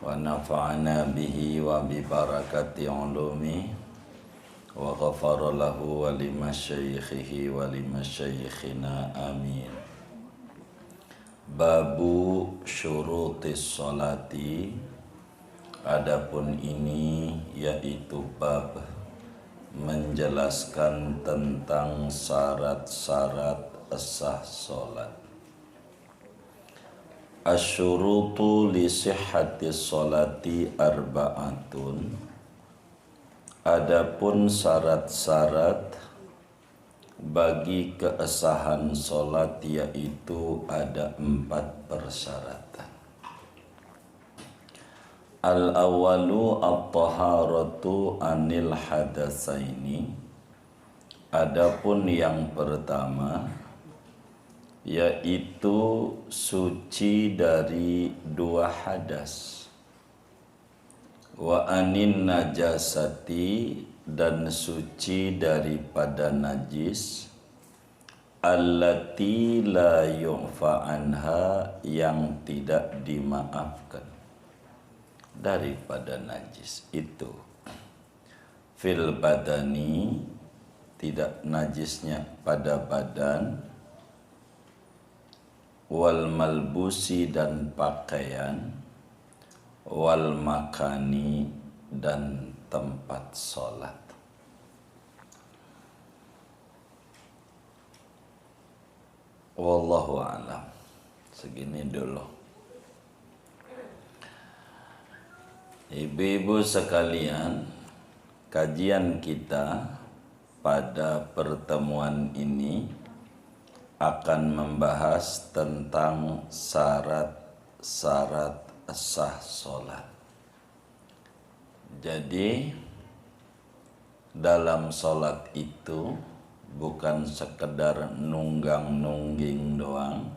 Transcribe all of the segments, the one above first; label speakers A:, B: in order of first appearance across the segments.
A: wa nafa'ana bihi wa bi barakati ulumi wa ghafara lahu wa limasyayikhihi wa limasyayikhina amin. Babu syurutis sholati, adapun ini yaitu bab menjelaskan tentang syarat-syarat sah sholat. Asyurutu li sihhatis sholati arba'atun, adapun syarat-syarat bagi keasahan sholat yaitu ada 4 persyaratan. Al-awwalu at-taharatu anil hadatsaini, adapun yang pertama yaitu suci dari 2 hadas, wa anin najasati, dan suci daripada najis, allati la yu'fa anha, yang tidak dimaafkan daripada najis itu. Fil badani, tidak najisnya pada badan, wal malbusi, dan pakaian, wal makani, dan tempat sholat. Wallahu a'lam. Segini dulu. Ibu-ibu sekalian, kajian kita pada pertemuan ini akan membahas tentang syarat-syarat sah sholat. Jadi dalam sholat itu bukan sekedar nunggang-nungging doang,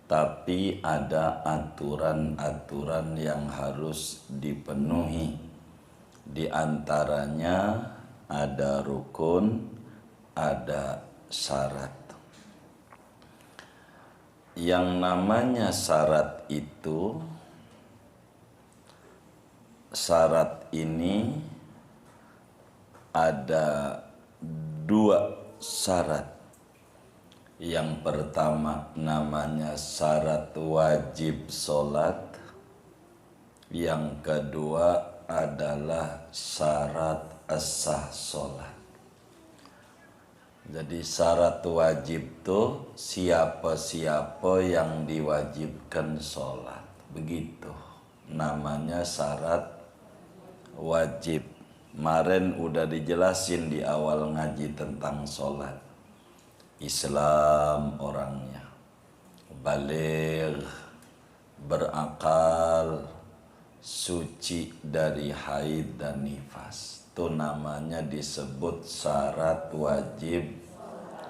A: tapi ada aturan-aturan yang harus dipenuhi. Di antaranya ada rukun, ada syarat. Yang namanya syarat itu, syarat ini ada 2 syarat. Yang pertama namanya syarat wajib sholat, yang kedua adalah syarat sah sholat. Jadi syarat wajib tuh siapa-siapa yang diwajibkan sholat, begitu namanya syarat wajib. Kemarin udah dijelasin di awal ngaji tentang sholat. Islam orangnya, baligh, berakal, suci dari haid dan nifas. Itu namanya disebut syarat wajib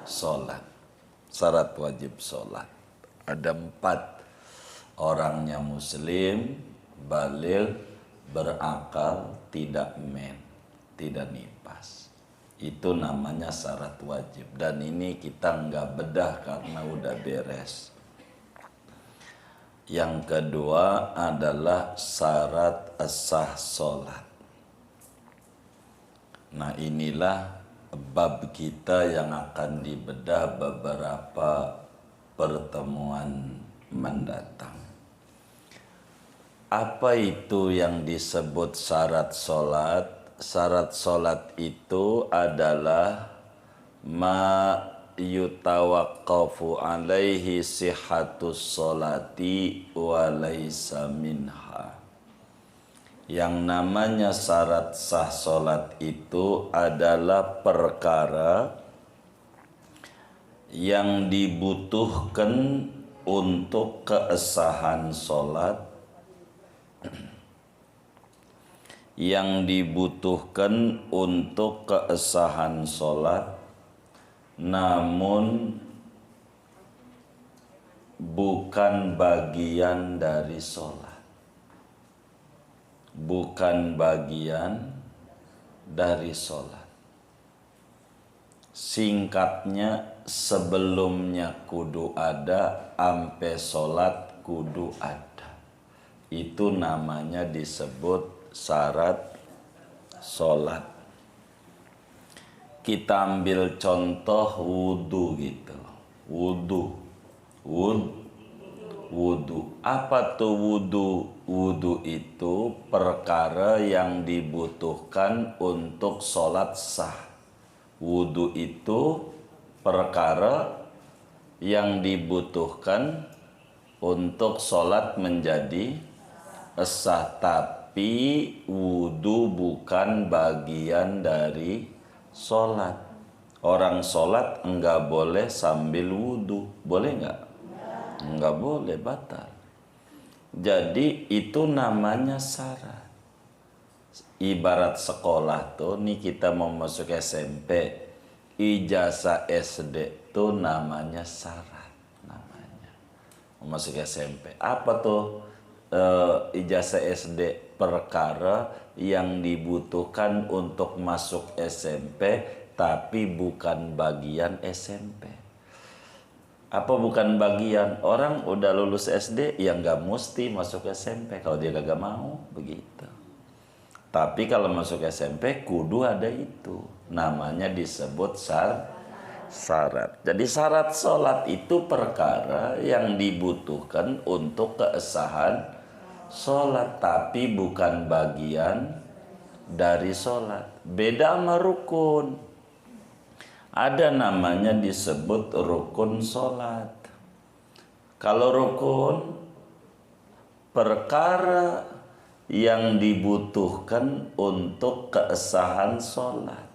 A: sholat. Syarat wajib sholat ada 4. Orangnya muslim, baligh, berakal, tidak tidak nifas. Itu namanya syarat wajib. Dan ini kita nggak bedah karena udah beres. Yang kedua adalah syarat sah sholat. Nah, inilah bab kita yang akan dibedah beberapa pertemuan mendatang. Apa itu yang disebut syarat sholat? Syarat sholat itu adalah ma yutawaqqafu alaihi sihhatus sholati wa laysa minha. Yang namanya syarat sah sholat itu adalah perkara yang dibutuhkan untuk keasahan sholat, yang dibutuhkan untuk keasahan sholat, namun bukan bagian dari sholat. Bukan bagian dari sholat. Singkatnya, sebelumnya kudu ada, ampe sholat kudu ada. itu namanya disebut syarat sholat. Kita ambil contoh wudu gitu. Wudu. Apa tuh wudu? Wudu itu perkara yang dibutuhkan untuk sholat sah. Wudu itu perkara yang dibutuhkan untuk sholat menjadi sah. Tapi wudu bukan bagian dari sholat. Orang sholat enggak boleh sambil wudu. Boleh enggak? Enggak boleh, batal. Jadi itu namanya syarat. Ibarat sekolah tuh, nih kita mau masuk SMP, ijazah SD tuh namanya syarat. Namanya mau masuk SMP. Apa tuh ijazah SD? Perkara yang dibutuhkan untuk masuk SMP, tapi bukan bagian SMP. Apa bukan bagian? Orang udah lulus SD, ya nggak mesti masuk SMP kalau dia kagak mau, begitu. Tapi kalau masuk SMP kudu ada itu, namanya disebut syarat. Jadi syarat sholat itu perkara yang dibutuhkan untuk keabsahan sholat, tapi bukan bagian dari sholat. Beda sama rukun. Ada namanya disebut rukun sholat. Kalau rukun, perkara yang dibutuhkan untuk keabsahan sholat,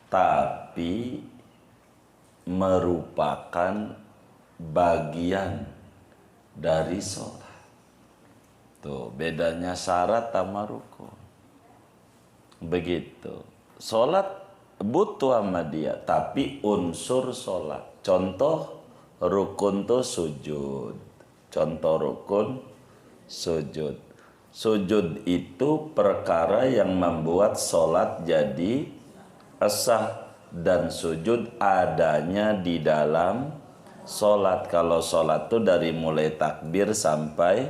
A: tapi merupakan bagian dari sholat. Tuh bedanya syarat sama rukun. Begitu. Sholat butuh sama dia, tapi unsur sholat. Contoh rukun tuh sujud. Contoh rukun sujud. Sujud itu perkara yang membuat sholat jadi sah, dan sujud adanya di dalam sholat. Kalau sholat tuh dari mulai takbir sampai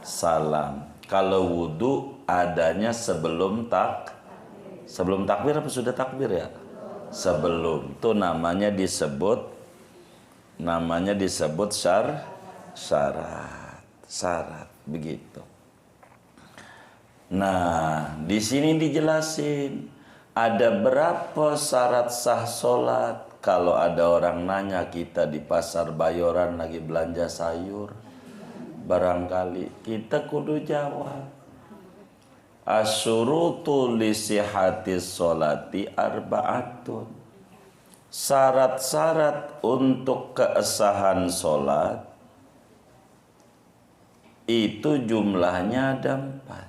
A: salam. Kalau wudu adanya sebelum takbir apa sudah takbir ya? Sebelum. Itu namanya disebut syarat. Begitu. Nah, di sini dijelasin ada berapa syarat sah sholat. Kalau ada orang nanya, kita di pasar Bayoran lagi belanja sayur, barangkali kita kudu jawab. Asyurutu li sihatis sholati arba'atun. Syarat-syarat untuk keabsahan sholat itu jumlahnya ada 4.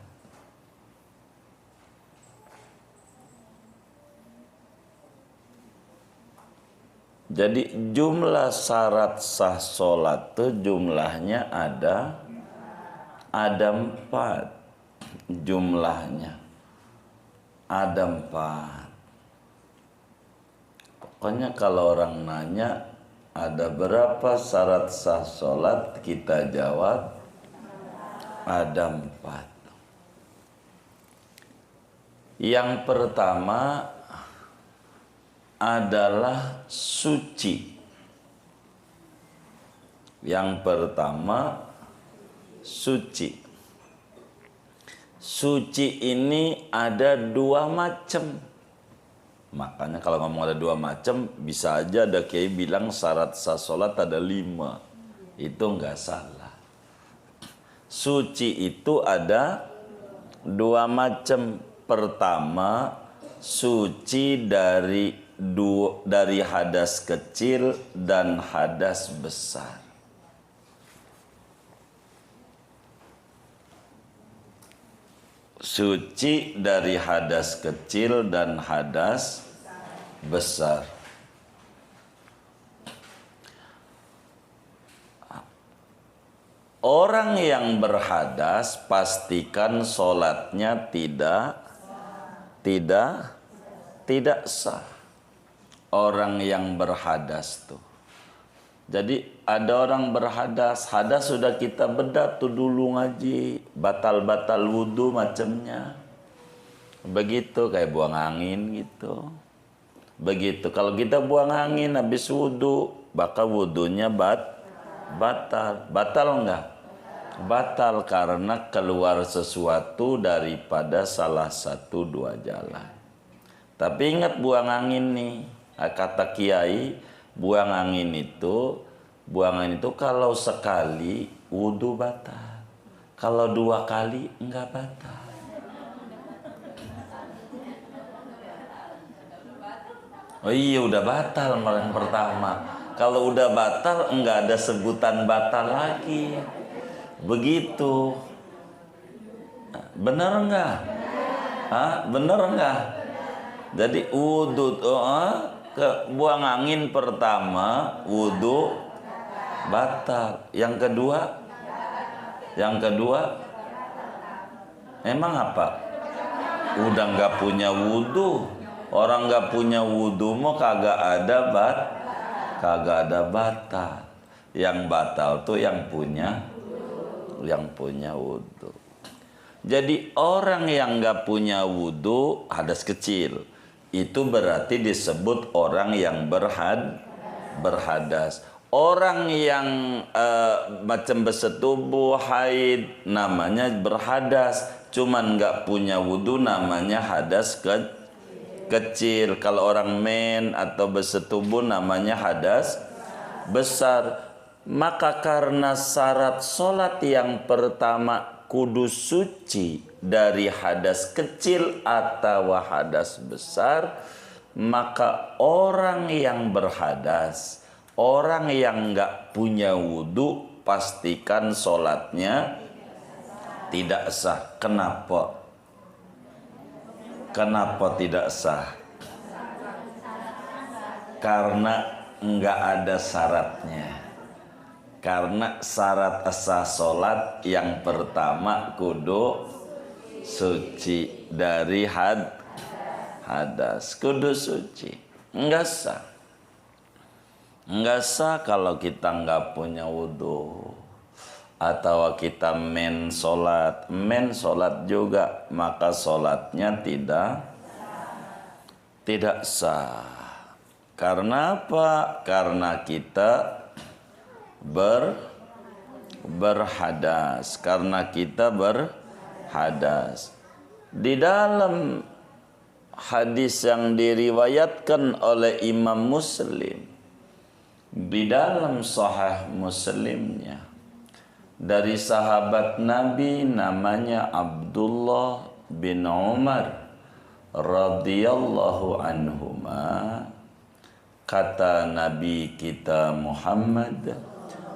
A: Jadi jumlah syarat sah sholat itu jumlahnya ada 4. Jumlahnya ada 4. Pokoknya kalau orang nanya ada berapa syarat sah sholat, kita jawab ada 4. Yang pertama adalah suci. Yang pertama suci. Suci ini ada 2 macam. Makanya kalau ngomong ada 2 macam, bisa aja ada kiai bilang syarat sah sholat ada 5. Itu enggak salah. Suci itu ada 2 macam. Pertama, suci dari hadas kecil dan hadas besar. Suci dari hadas kecil dan hadas besar. Orang yang berhadas pastikan sholatnya tidak sah. Orang yang berhadas tuh. Jadi ada orang berhadas, hadas sudah kita bedah tuh dulu ngaji, batal-batal wudhu macamnya. Begitu kayak buang angin gitu. Begitu kalau kita buang angin habis wudhu, maka wudhunya batal. Batal enggak? Batal karena keluar sesuatu daripada salah satu dua jalan. Tapi ingat buang angin nih, kata kiai, buang angin itu kalau sekali wudhu batal, kalau 2 kali enggak batal. Oh iya udah batal yang pertama. Kalau udah batal enggak ada sebutan batal lagi. Begitu. Benar enggak? Benar enggak? Jadi wudhu buang angin pertama wudhu batal. Yang kedua emang apa? Udah nggak punya wudhu. Orang nggak punya wudhu mau kagak ada batal. Yang batal tuh yang punya wudhu. Jadi orang yang nggak punya wudhu hadas kecil, itu berarti disebut orang yang berhadas. Orang yang macam bersetubuh haid namanya berhadas, cuman nggak punya wudhu namanya hadas kecil. Kalau orang men atau bersetubuh namanya hadas besar. Maka karena syarat sholat yang pertama kudu suci dari hadas kecil atau hadas besar, maka orang yang berhadas, orang yang nggak punya wudhu, pastikan sholatnya tidak sah. Kenapa? Kenapa tidak sah? Karena nggak ada syaratnya. Karena syarat sah sholat yang pertama kudu suci dari hadas, kudu suci. Enggak sah. Enggak sah kalau kita enggak punya wudhu. Atau kita men sholat juga, maka sholatnya tidak sah. Karena apa? Karena kita berhadas. Karena kita berhadas. Di dalam hadis yang diriwayatkan oleh Imam Muslim, di dalam Sahih Muslimnya, dari sahabat Nabi namanya Abdullah bin Umar radhiyallahu anhuma, kata Nabi kita Muhammad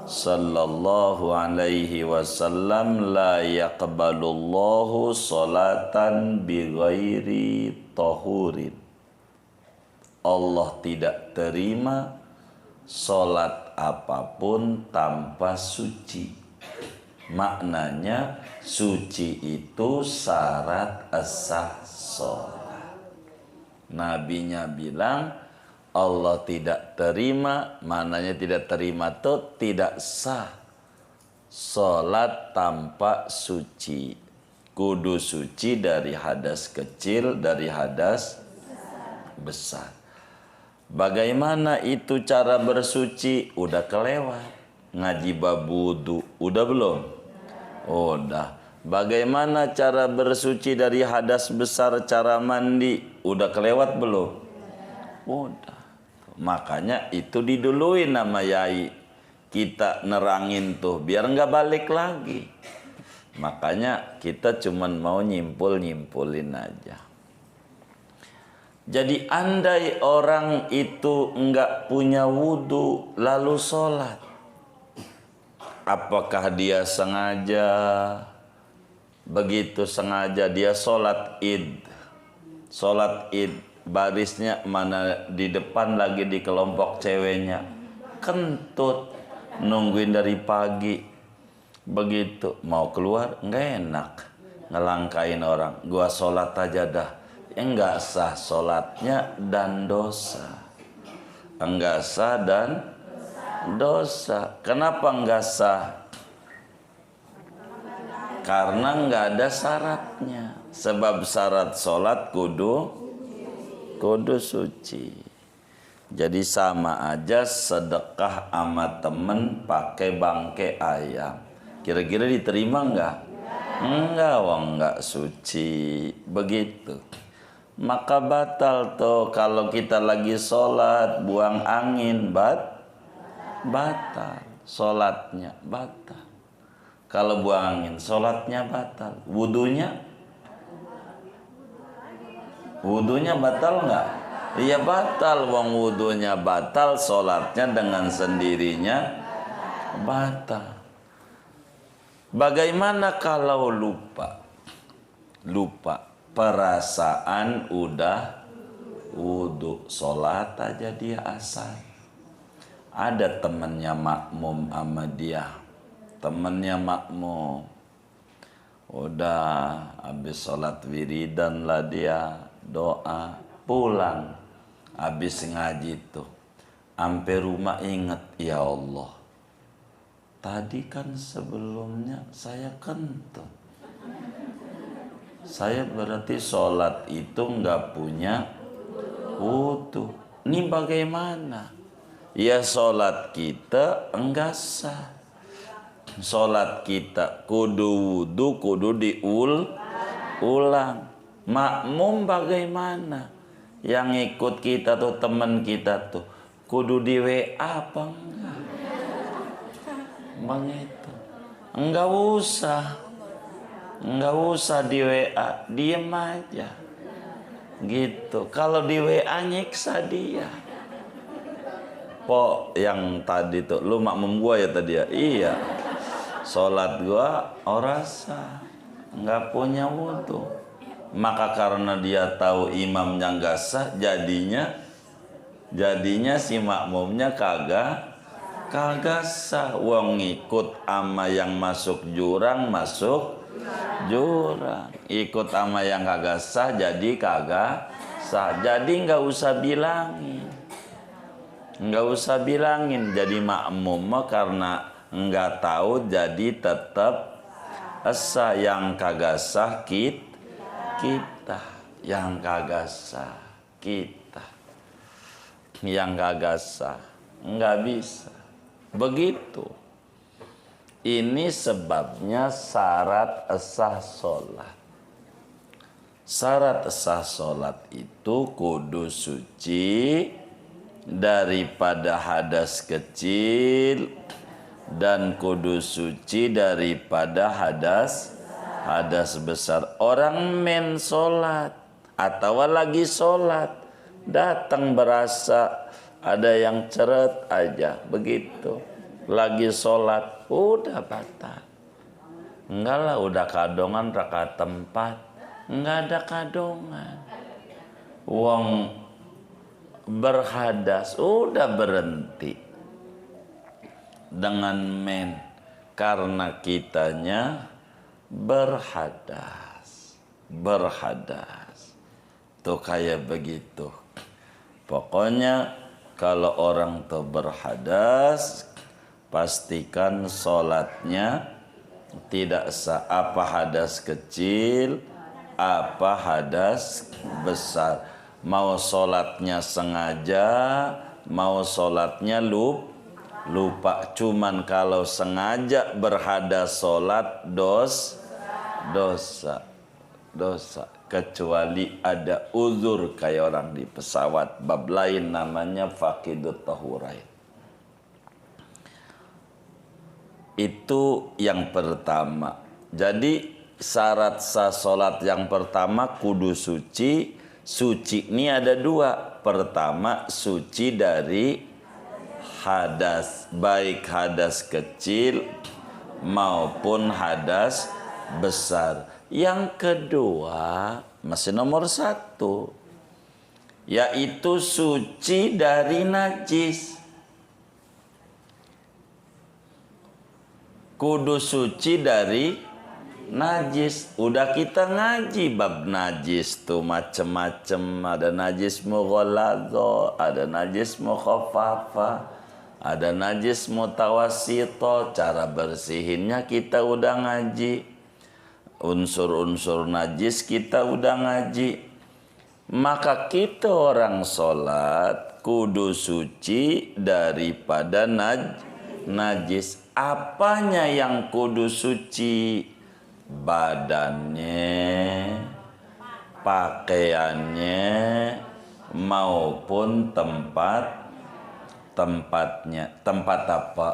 A: sallallahu alaihi wasallam, la yaqbalullahu salatan bighairi tahurin. Allah tidak terima salat apapun tanpa suci. Maknanya suci itu syarat sah salat. Nabinya bilang Allah tidak terima, maknanya tidak terima itu tidak sah salat tanpa suci. Kudu suci dari hadas kecil, dari hadas besar. Bagaimana itu cara bersuci? Udah kelewat. Ngaji bab wudu, udah belum? Udah. Bagaimana cara bersuci dari hadas besar, cara mandi? Udah kelewat belum? Udah. Makanya itu diduluin nama yai. Kita nerangin tuh biar nggak balik lagi. Makanya kita cuman mau nyimpulin aja. Jadi andai orang itu nggak punya wudhu lalu sholat, apakah dia sengaja? Begitu sengaja dia sholat id, barisnya mana di depan lagi di kelompok ceweknya, kentut nungguin dari pagi. Begitu mau keluar nggak enak, ngelangkain orang, gua sholat aja dah. Enggak sah sholatnya dan dosa. Enggak sah dan dosa. Kenapa enggak sah? Karena enggak ada syaratnya. Sebab syarat sholat kudu suci. Jadi sama aja sedekah sama temen pakai bangkai ayam. Kira-kira diterima enggak? Enggak, wong enggak suci. Begitu. Maka batal tuh kalau kita lagi sholat buang angin batal. Sholatnya batal. Kalau buang angin sholatnya batal. Wudunya batal enggak? Iya batal, wong wudunya batal, sholatnya dengan sendirinya batal. Bagaimana kalau lupa? Perasaan udah wudu, sholat aja dia asal. Ada temennya makmum sama dia, temennya makmum. Udah habis sholat wiridan lah dia, doa, pulang. Habis ngaji tuh, sampai rumah inget, ya Allah, tadi kan sebelumnya saya kentut. Saya berarti sholat itu nggak punya wudu. Ini bagaimana? Ya sholat kita enggak sah. Sholat kita kudu wudu, kudu diulang. Makmum bagaimana? Yang ikut kita tuh teman kita tuh kudu di WA apa enggak? Begitu. Enggak usah di WA, diem aja. Gitu. Kalau di WA nyiksa dia. Pok yang tadi tuh, lu makmum gua ya tadi ya? Iya. Sholat gua orasa, enggak punya wudu. Maka karena dia tahu imamnya enggak sah, jadinya si makmumnya kagak sah. Wong ngikut ama yang masuk jurang, ikut ama yang kagak sah, jadi kagak sah. Jadi nggak usah bilangin jadi makmum karena nggak tahu, jadi tetap sah. Yang kagak sah kita, yang kagak sah kita, yang kagak sah nggak bisa. Begitu. Ini sebabnya syarat sah sholat. Syarat sah sholat itu kudu suci daripada hadas kecil dan kudu suci daripada hadas besar. Orang men sholat atau lagi sholat datang berasa ada yang ceret aja begitu. Lagi sholat udah batal. Enggak lah, udah kadongan rakaat 4. Enggak ada kadongan. Wong berhadas udah berhenti dengan men karena kitanya berhadas. Tuh kayak begitu. Pokoknya kalau orang tuh berhadas, pastikan sholatnya tidak sah. Apa hadas kecil, apa hadas besar. Mau sholatnya sengaja, mau sholatnya lupa. Cuman kalau sengaja berhadas sholat dosa. Kecuali ada uzur kayak orang di pesawat. Bab lain namanya faqidut tahurain. Itu yang pertama. Jadi syarat sah sholat yang pertama kudu suci. Suci ini ada 2. Pertama suci dari hadas, baik hadas kecil maupun hadas besar. Yang kedua masih nomor 1, yaitu suci dari najis. Kudu suci dari najis. Udah kita ngaji bab najis tuh macem-macem. Ada najis mughalladha, ada najis mukhaffafa, Ada najis mutawassito, cara bersihinnya kita udah ngaji. Unsur-unsur najis kita udah ngaji. Maka kita orang sholat kudu suci daripada najis. Apanya yang kudu suci? Badannya, pakaiannya, maupun tempatnya. Tempat apa?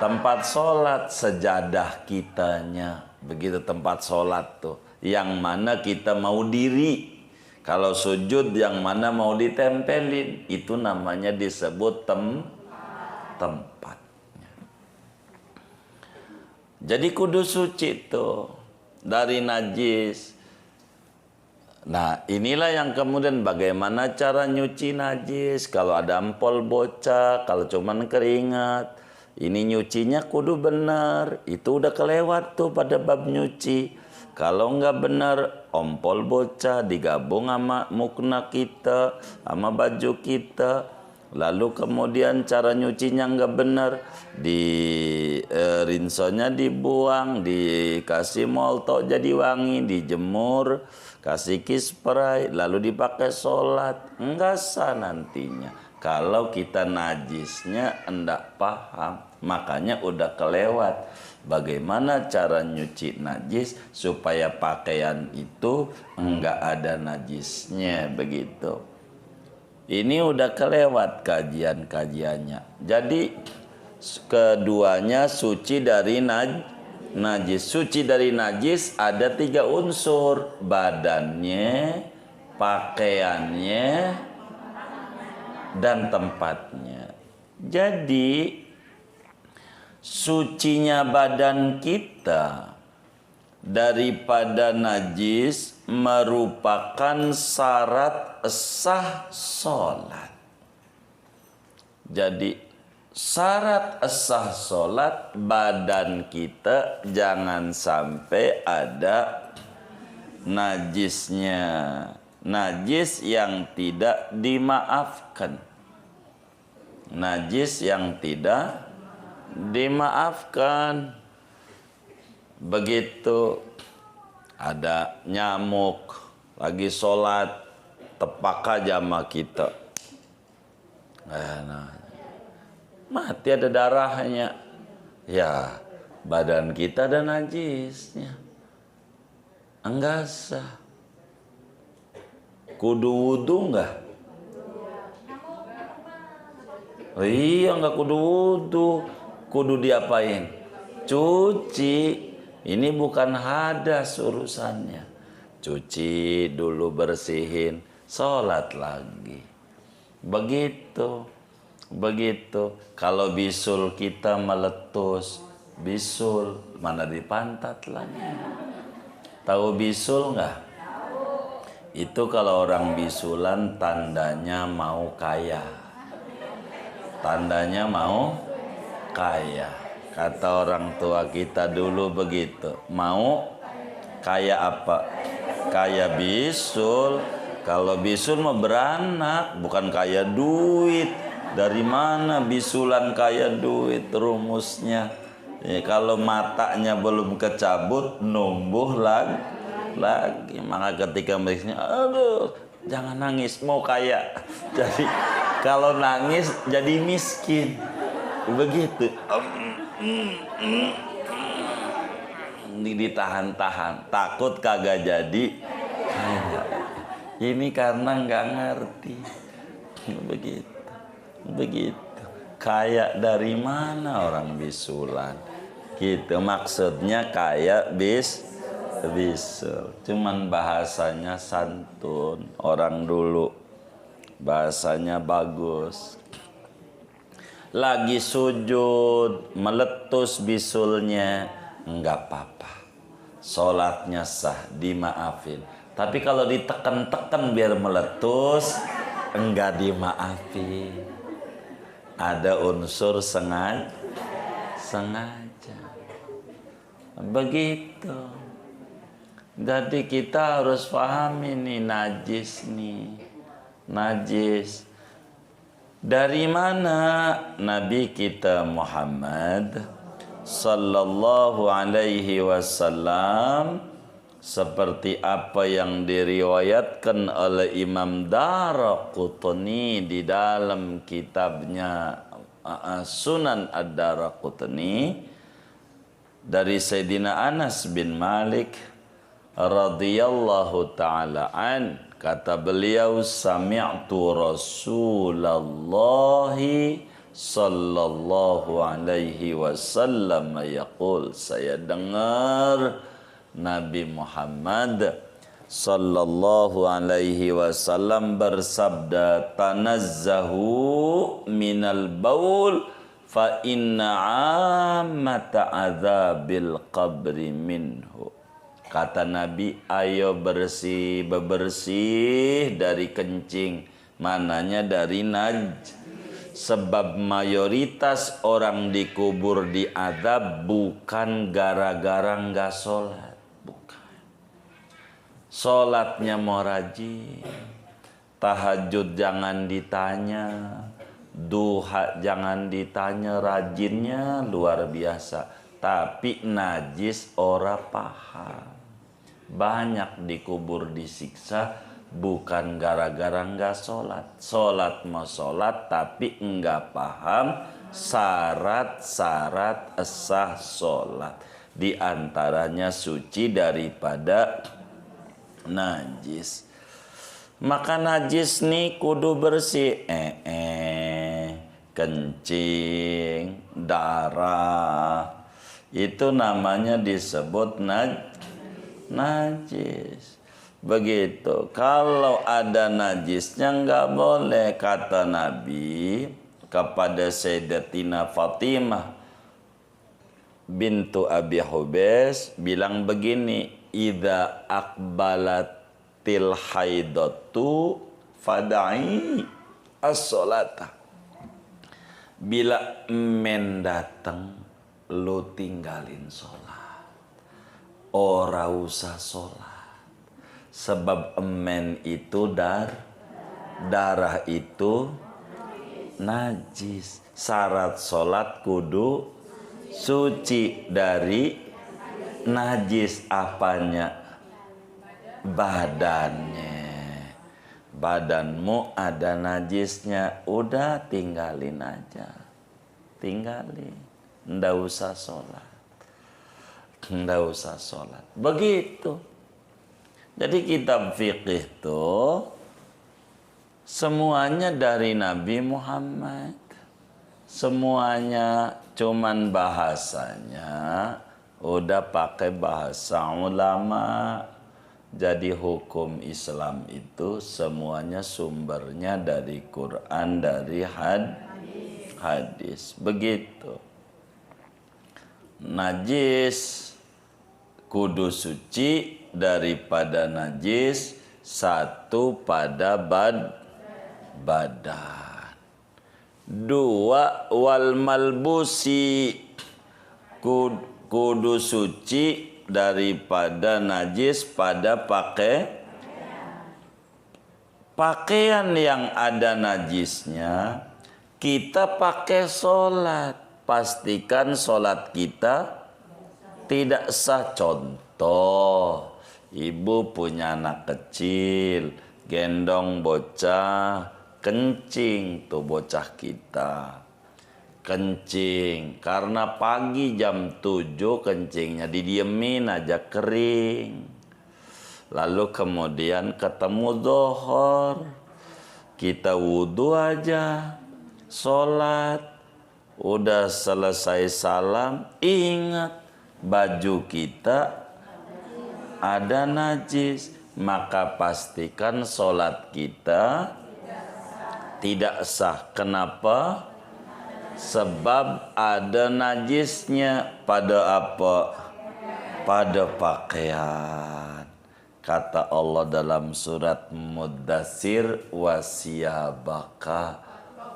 A: Tempat sholat, sejadah kitanya. Begitu tempat sholat tuh. Yang mana kita mau diri. Kalau sujud yang mana mau ditempelin, itu namanya disebut tempatnya. Jadi kudu suci tuh dari najis. Nah, inilah yang kemudian bagaimana cara nyuci najis. Kalau ada ampol bocah, kalau cuman keringat, ini nyucinya kudu benar. Itu udah kelewat tuh pada bab nyuci. Kalau nggak benar, ompol bocah digabung sama mukna kita, sama baju kita. Lalu kemudian cara nyucinya nggak benar, di rinsonya dibuang, dikasih molto jadi wangi, dijemur, kasih kispray, lalu dipakai sholat. Nggak sah nantinya. Kalau kita najisnya enggak paham, makanya udah kelewat. Bagaimana cara nyuci najis supaya pakaian itu enggak ada najisnya, begitu. Ini udah kelewat kajian-kajiannya. Jadi keduanya suci dari najis. Suci dari najis ada 3 unsur. Badannya, pakaiannya, dan tempatnya. Jadi sucinya badan kita daripada najis merupakan syarat sah sholat. Jadi syarat sah sholat, badan kita jangan sampai ada najisnya. Najis yang tidak dimaafkan. Najis yang tidak dimaafkan. Begitu ada nyamuk lagi sholat, tepak aja sama kita, nah, mati ada darahnya. Ya, badan kita ada najisnya, enggak sah. Kudu wudu enggak? Oh iya, enggak kudu wudu. Kudu diapain? Cuci. Ini bukan hadas urusannya. Cuci dulu, bersihin, sholat lagi. Begitu. Kalau bisul kita meletus, bisul mana di pantat lagi. Tahu bisul enggak? Itu kalau orang bisulan tandanya mau kaya. Tandanya mau kaya. Kata orang tua kita dulu begitu. Mau kaya apa? Kaya bisul. Kalau bisul mah beranak, bukan kaya duit. Dari mana bisulan kaya duit rumusnya? Ya, kalau matanya belum kecabut, numbuh lagi. Maka ketika mereka, aduh, jangan nangis, mau kaya. Jadi kalau nangis jadi miskin. Begitu. Ditahan-tahan, takut kagak jadi kaya. Ini karena nggak ngerti. Begitu. Kaya dari mana orang bisulan? Gitu maksudnya kaya bisul. Cuman bahasanya santun. Orang dulu bahasanya bagus. Lagi sujud meletus bisulnya, enggak apa-apa, sholatnya sah, dimaafin. Tapi kalau ditekan-tekan biar meletus, enggak dimaafin. Ada unsur sengaja. Begitu. Jadi kita harus pahami nih najis nih. Najis. Dari mana Nabi kita Muhammad sallallahu alaihi wasallam, seperti apa yang diriwayatkan oleh Imam Daraqutni di dalam kitabnya Sunan Ad-Daraqutni, dari Sayyidina Anas bin Malik radhiyallahu taala an, kata beliau, sami'tu Rasulullah sallallahu alaihi wasallam yaqul, saya dengar Nabi Muhammad sallallahu alaihi wasallam bersabda, tanazzahu minal baul fa inna ammata adzabil qabri minhu. Kata Nabi, ayo bebersih dari kencing, mananya dari sebab mayoritas orang dikubur diazab bukan gara-gara nggak sholat, bukan. Sholatnya mau rajin, tahajud jangan ditanya, duha jangan ditanya, rajinnya luar biasa. Tapi najis ora paham. Banyak dikubur disiksa bukan gara-gara enggak sholat. Sholat mau sholat tapi enggak paham syarat-syarat sah sholat. Di antaranya suci daripada najis. Maka najis nih kudu bersih. Kencing, darah, itu namanya disebut najis. Begitu. Kalau ada najisnya nggak boleh, kata Nabi kepada Sayyidatina Fatimah bintu Abi Hubes, bilang begini, idza aqbalatil haidatu fada'i as-sholata. Bila men datang, lu tinggalin sholat. Ora usah sholat. Sebab emen itu darah itu najis. Syarat sholat kudu suci dari najis. Apanya? Badannya. Badanmu ada najisnya, udah tinggalin aja. Tinggalin. Nggak usah sholat. Nggak usah sholat. Begitu. Jadi kitab fikih itu semuanya dari Nabi Muhammad. Semuanya cuman bahasanya udah pakai bahasa ulama. Jadi hukum Islam itu semuanya sumbernya dari Quran, dari hadis. Begitu. Najis kudu suci daripada najis satu pada badan. Dua, wal malbusi kudu suci daripada najis pada pakaian yang ada najisnya. Kita pakai sholat, pastikan sholat kita tidak sah. Contoh, ibu punya anak kecil, gendong bocah, kencing tuh bocah kita. Kencing, karena pagi jam 7 kencingnya didiemin aja kering. Lalu kemudian ketemu zuhur, kita wudhu aja, sholat, udah selesai salam, ingat baju kita ada najis, maka pastikan sholat kita tidak sah. Kenapa? Sebab ada najisnya pada apa? Pada pakaian. Kata Allah dalam surat Muddatsir, wasiyabaka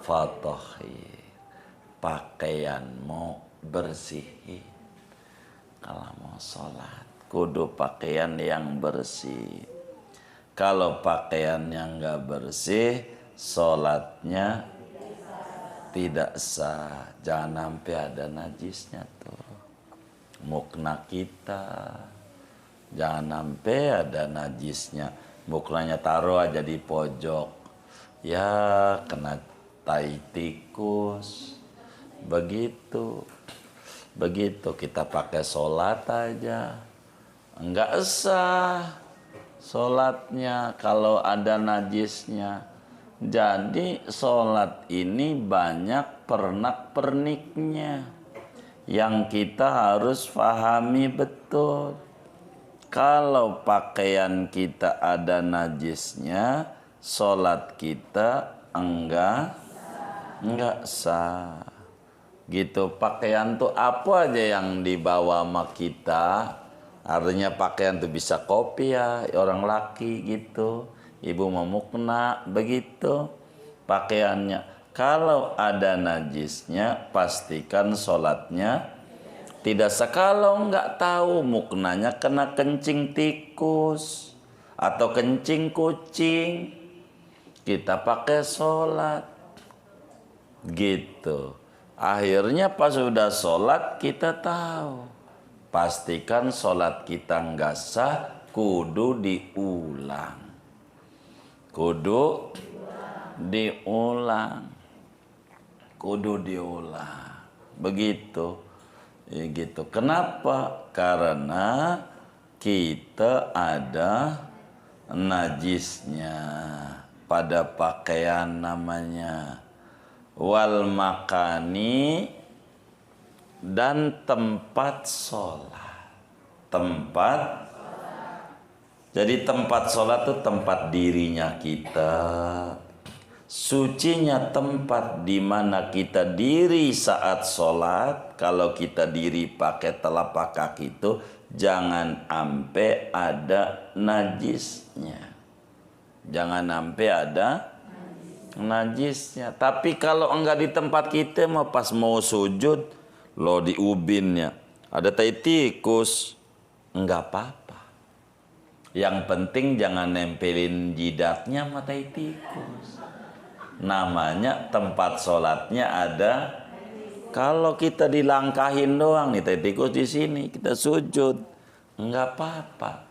A: fatahhir. Pakaianmu bersihin. Kalau mau sholat, kudu pakaian yang bersih. Kalau pakaian yang nggak bersih, sholatnya tidak sah. Jangan sampai ada najisnya tuh. Mukna kita jangan sampai ada najisnya. Muknanya taruh aja di pojok, ya kena tai tikus. Begitu kita pakai sholat aja enggak sah sholatnya kalau ada najisnya. Jadi sholat ini banyak pernak-perniknya yang kita harus pahami betul. Kalau pakaian kita ada najisnya, sholat kita enggak sah. Gitu. Pakaian tuh apa aja yang dibawa sama kita. Artinya pakaian tuh bisa kopiah, orang laki gitu. Ibu mau mukna, begitu pakaiannya. Kalau ada najisnya, pastikan sholatnya tidak sah. Kalau nggak tahu muknanya kena kencing tikus atau kencing kucing, kita pakai sholat. Gitu. Akhirnya pas sudah sholat kita tahu. Pastikan sholat kita nggak sah, kudu diulang. Kudu diulang. Begitu. Ya gitu. Kenapa? Karena kita ada najisnya pada pakaian namanya. Wal makani dan tempat sholat. Jadi tempat sholat itu tempat dirinya kita. Sucinya tempat di mana kita diri saat sholat. Kalau kita diri pakai telapak kaki itu, jangan sampai ada najisnya. Jangan sampai ada najisnya. Tapi kalau enggak di tempat kita, pas mau sujud, lo di ubinnya ada tai tikus, enggak apa-apa. Yang penting jangan nempelin jidatnya sama tai tikus. Namanya tempat sholatnya ada. Kalau kita dilangkahin doang nih tai tikus di sini, kita sujud, enggak apa-apa.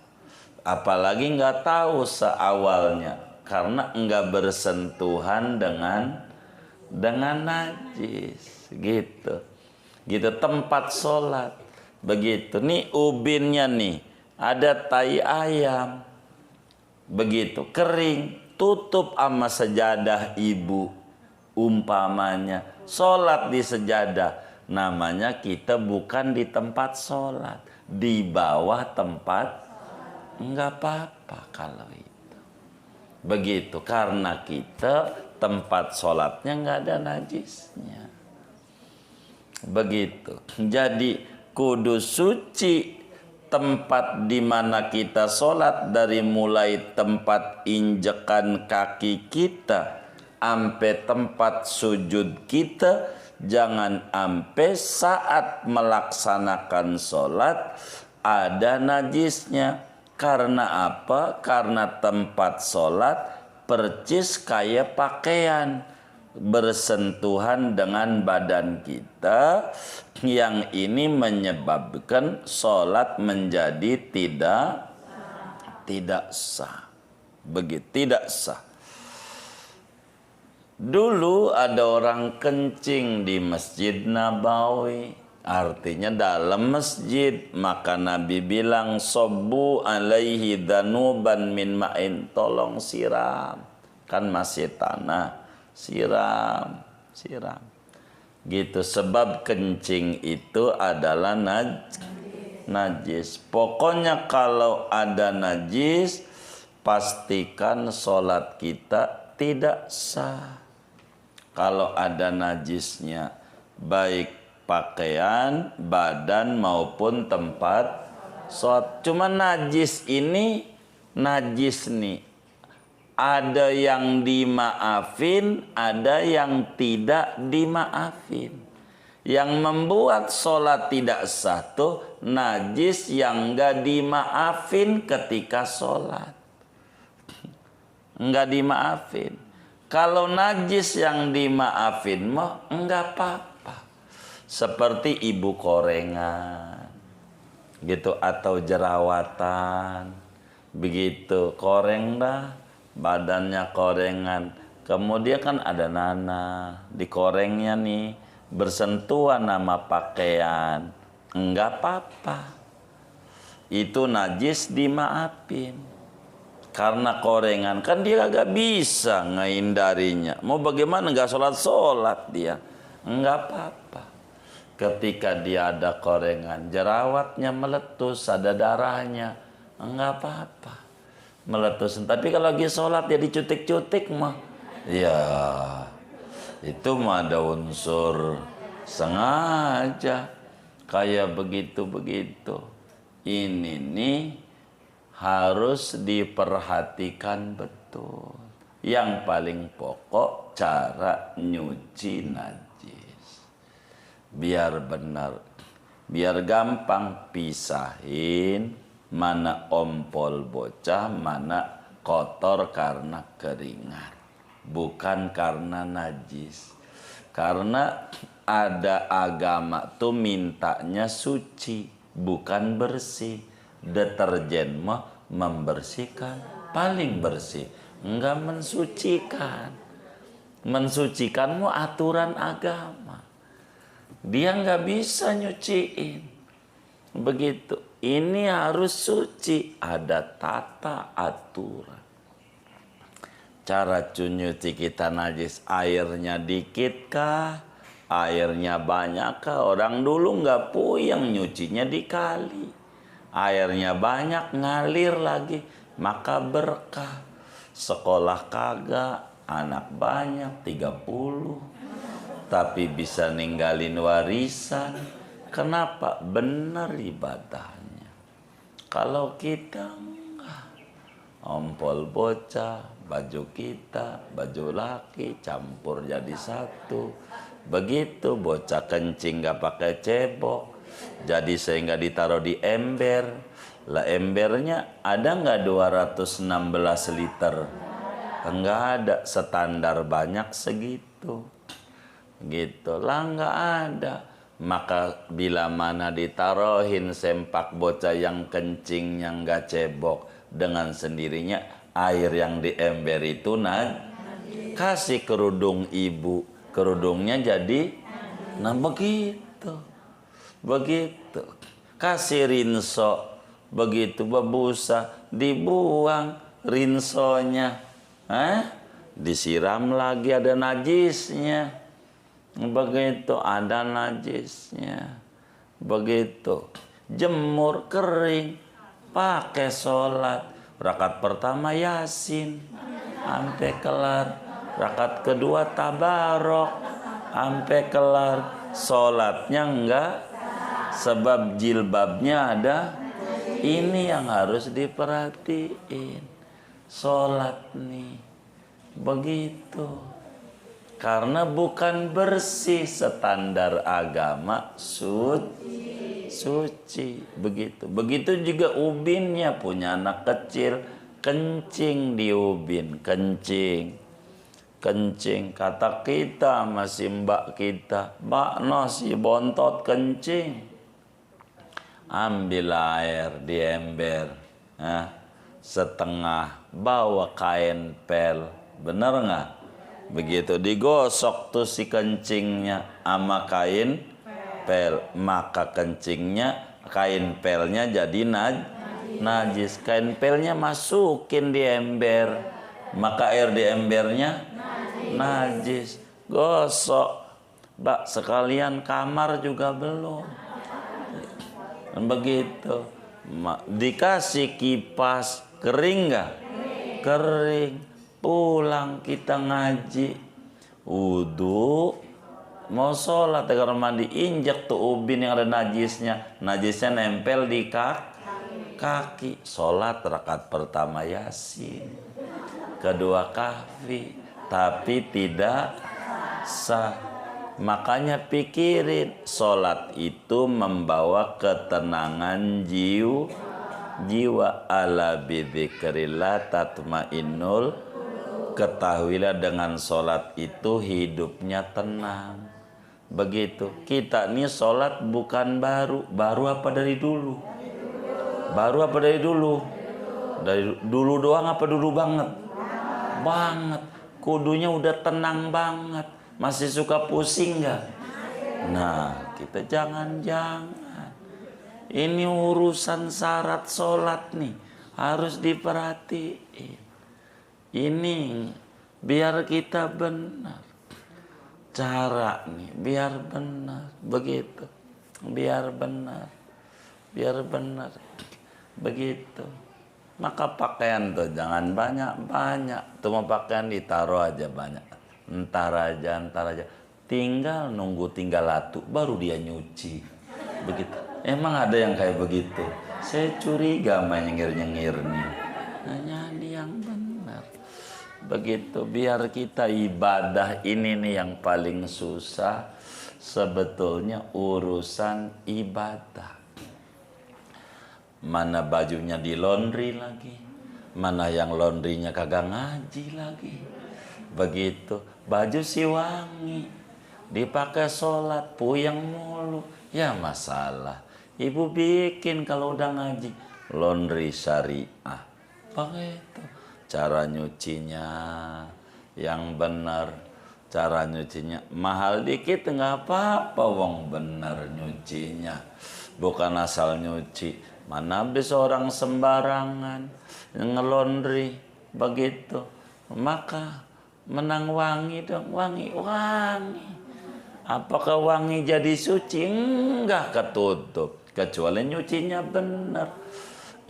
A: Apalagi enggak tahu seawalnya, karena enggak bersentuhan dengan najis, gitu. Gitu tempat sholat, begitu. Nih ubinnya nih, ada tai ayam, begitu kering. Tutup sama sejadah ibu, umpamanya sholat di sejadah, namanya kita bukan di tempat sholat, di bawah tempat, enggak apa-apa kalau itu. Begitu, karena kita tempat sholatnya enggak ada najisnya. Begitu. Jadi kudu suci tempat di mana kita sholat, dari mulai tempat injekan kaki kita sampai tempat sujud kita. Jangan sampai saat melaksanakan sholat ada najisnya. Karena apa? Karena tempat sholat percis kayak pakaian, bersentuhan dengan badan kita, yang ini menyebabkan sholat menjadi tidak sah. Begitu, tidak sah. Dulu ada orang kencing di Masjid Nabawi, artinya dalam masjid. Maka Nabi bilang, sobbu alaihi danuban min ma'in, tolong siram, kan masih tanah, siram. Gitu, sebab kencing itu adalah najis. Pokoknya kalau ada najis, pastikan sholat kita tidak sah. Kalau ada najisnya, baik pakaian, badan maupun tempat sholat. Cuma najis ini, najis nih, ada yang dimaafin, ada yang tidak dimaafin. Yang membuat sholat tidak sah tuh najis yang enggak dimaafin ketika sholat. Enggak dimaafin. Kalau najis yang dimaafin mah enggak apa-apa. Seperti ibu korengan gitu atau jerawatan. Begitu koreng dah, badannya korengan. Kemudian kan ada nanah di korengnya nih, bersentuhan sama pakaian. Enggak apa-apa. Itu najis dimaafin. Karena korengan kan dia agak bisa ngehindarinya. Mau bagaimana nggak sholat dia? Enggak apa-apa. Ketika dia ada korengan, jerawatnya meletus, ada darahnya, enggak apa-apa. Meletus. Tapi kalau lagi sholat dia dicutik-cutik mah, ya itu mah ada unsur sengaja. Kayak begitu-begitu. Ini nih harus diperhatikan betul. Yang paling pokok cara nyuci najis. Biar benar, biar gampang pisahin mana ompol bocah, mana kotor karena keringat. Bukan karena najis. Karena ada agama tuh mintanya suci, bukan bersih. Deterjen mah membersihkan, paling bersih, enggak mensucikan. Mensucikan mah aturan agama. Dia enggak bisa nyuciin. Begitu. Ini harus suci, ada tata aturan. Cara nyuci kita najis, airnya dikit kah? Airnya banyak kah? Orang dulu enggak puyeng nyucinya di kali. Airnya banyak ngalir lagi, maka berkah. Sekolah kagak, anak banyak 30, tapi bisa ninggalin warisan. Kenapa? Benar ibadahnya. Kalau kita enggak, ompol bocah, baju kita, baju laki campur jadi satu. Begitu bocah kencing gak pakai cebok, jadi sehingga ditaruh di ember. Lah embernya ada nggak 216 liter? Enggak ada, standar banyak segitu. Gitu lah, nggak ada. Maka bila mana ditaruhin sempak bocah yang kencing yang nggak cebok, dengan sendirinya air yang di ember itu kasih kerudung ibu, kerudungnya jadi begitu kasih rinso, begitu bebusa dibuang rinsonya, disiram lagi ada najisnya, begitu ada najisnya, begitu jemur kering, pakai sholat. Rakaat pertama Yasin sampai kelar, rakaat kedua Tabarok sampai kelar. Sholatnya enggak, sebab jilbabnya ada. Ini yang harus diperhatiin. Sholat nih begitu. Karena bukan bersih, standar agama suci. Begitu juga ubinnya, punya anak kecil kencing di ubin, kencing. Kata kita masih mbak kita, mbak nasi bontot kencing, ambil air di ember, setengah, bawa kain pel, bener nggak? Begitu digosok tuh si kencingnya sama kain pel, maka kencingnya, kain pelnya jadi najis. Kain pelnya masukin di ember, maka air di embernya najis. Gosok, mbak, sekalian kamar juga belum. Begitu. Dikasih kipas, kering nggak? Kering. Pulang kita ngaji, wudu, mau sholat, kamar mandi, injak tuh ubin yang ada najisnya nempel di kaki. Sholat rakaat pertama Yasin, kedua Kahfi, tapi tidak sah. Makanya pikirin, sholat itu membawa ketenangan jiwa. Ala bidzikrillah tatmainnul Ketahuilah dengan sholat itu hidupnya tenang. Begitu. Kita nih sholat bukan baru. Baru apa dari dulu? Baru apa dari dulu? Dari dulu doang apa dulu banget? Banget. Kudunya udah tenang banget. Masih suka pusing gak? Nah, kita jangan-jangan. Ini urusan syarat sholat nih. Harus diperhatiin. Ini biar kita benar. Cara nih biar benar. Begitu. Biar benar. Biar benar. Begitu. Maka pakaian tuh jangan banyak-banyak. Cuma pakaian ditaruh aja banyak. Entar aja. Tinggal nunggu tinggal latu. Baru dia nyuci. Begitu. Emang ada yang kayak begitu? Saya curiga main nyengir-nyengir nih. Nyanyi yang benar. Begitu. Biar kita ibadah ini nih yang paling susah. Sebetulnya urusan ibadah. Mana bajunya di laundry lagi. Mana yang laundrynya kagak ngaji lagi. Begitu. Baju si wangi. Dipakai sholat. Puyeng mulu. Ya masalah. Ibu bikin kalau udah ngaji. Laundry syariah. Begitu. Cara nyucinya yang benar. Cara nyucinya mahal dikit nggak apa-apa. Wong benar nyucinya. Bukan asal nyuci. Mana bisa orang sembarangan ngelondri begitu. Maka menang wangi dong. Wangi. Apakah wangi jadi suci? Enggak, ketutup. Kecuali nyucinya benar.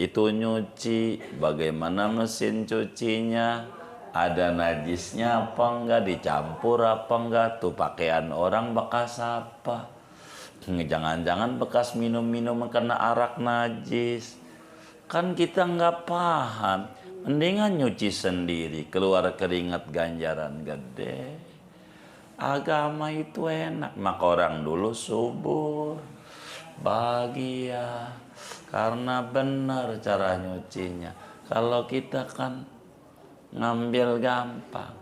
A: Itu nyuci. Bagaimana mesin cucinya? Ada najisnya apa enggak? Dicampur apa enggak? Tuh pakaian orang bekas apa? Jangan-jangan bekas minum-minum kena arak najis. Kan kita nggak paham. Mendingan nyuci sendiri. Keluar keringat ganjaran gede. Agama itu enak. Maka orang dulu subur. Bahagia. Karena benar cara nyucinya. Kalau kita kan ngambil gampang.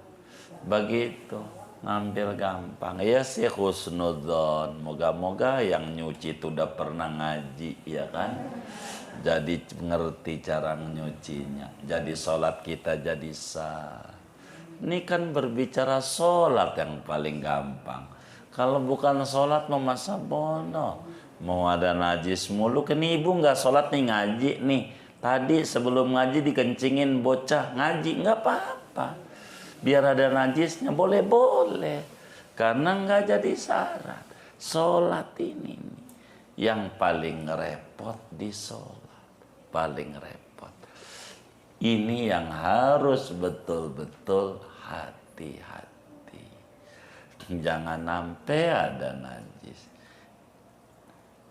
A: Begitu. Ngambil gampang. Ya sih husnudzon. Moga-moga yang nyuci itu udah pernah ngaji, ya kan? Jadi ngerti cara nyucinya. Jadi sholat kita jadi sah. Ini kan berbicara sholat yang paling gampang. Kalau bukan sholat mau masa bono. Mau ada najis mulu. Kan ibu nggak sholat nih ngaji nih. Tadi sebelum ngaji dikencingin bocah ngaji. Nggak apa-apa. Biar ada najisnya boleh-boleh. Karena nggak jadi syarat. Sholat ini nih, yang paling repot di sholat. Paling repot. Ini yang harus betul-betul hati-hati. Jangan sampai ada najis.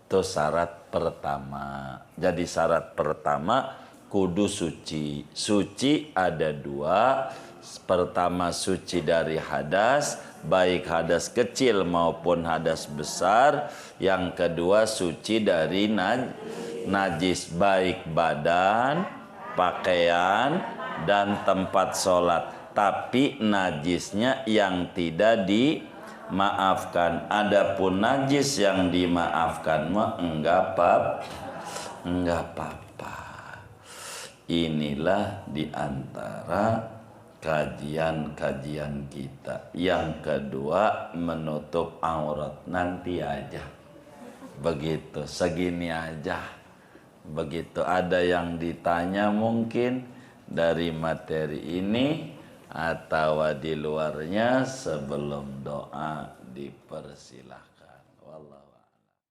A: Itu syarat pertama. Jadi syarat pertama kudu suci. Suci ada dua. Pertama suci dari hadas, baik hadas kecil maupun hadas besar. Yang kedua suci dari najis, baik badan, pakaian, dan tempat sholat. Tapi najisnya yang tidak dimaafkan. Adapun najis yang dimaafkan mah enggak apa-apa. Inilah diantara kajian-kajian kita. Yang kedua menutup aurat. Nanti aja. Begitu, segini aja. Begitu, ada yang ditanya mungkin dari materi ini atau di luarnya, sebelum doa dipersilahkan. Wallahu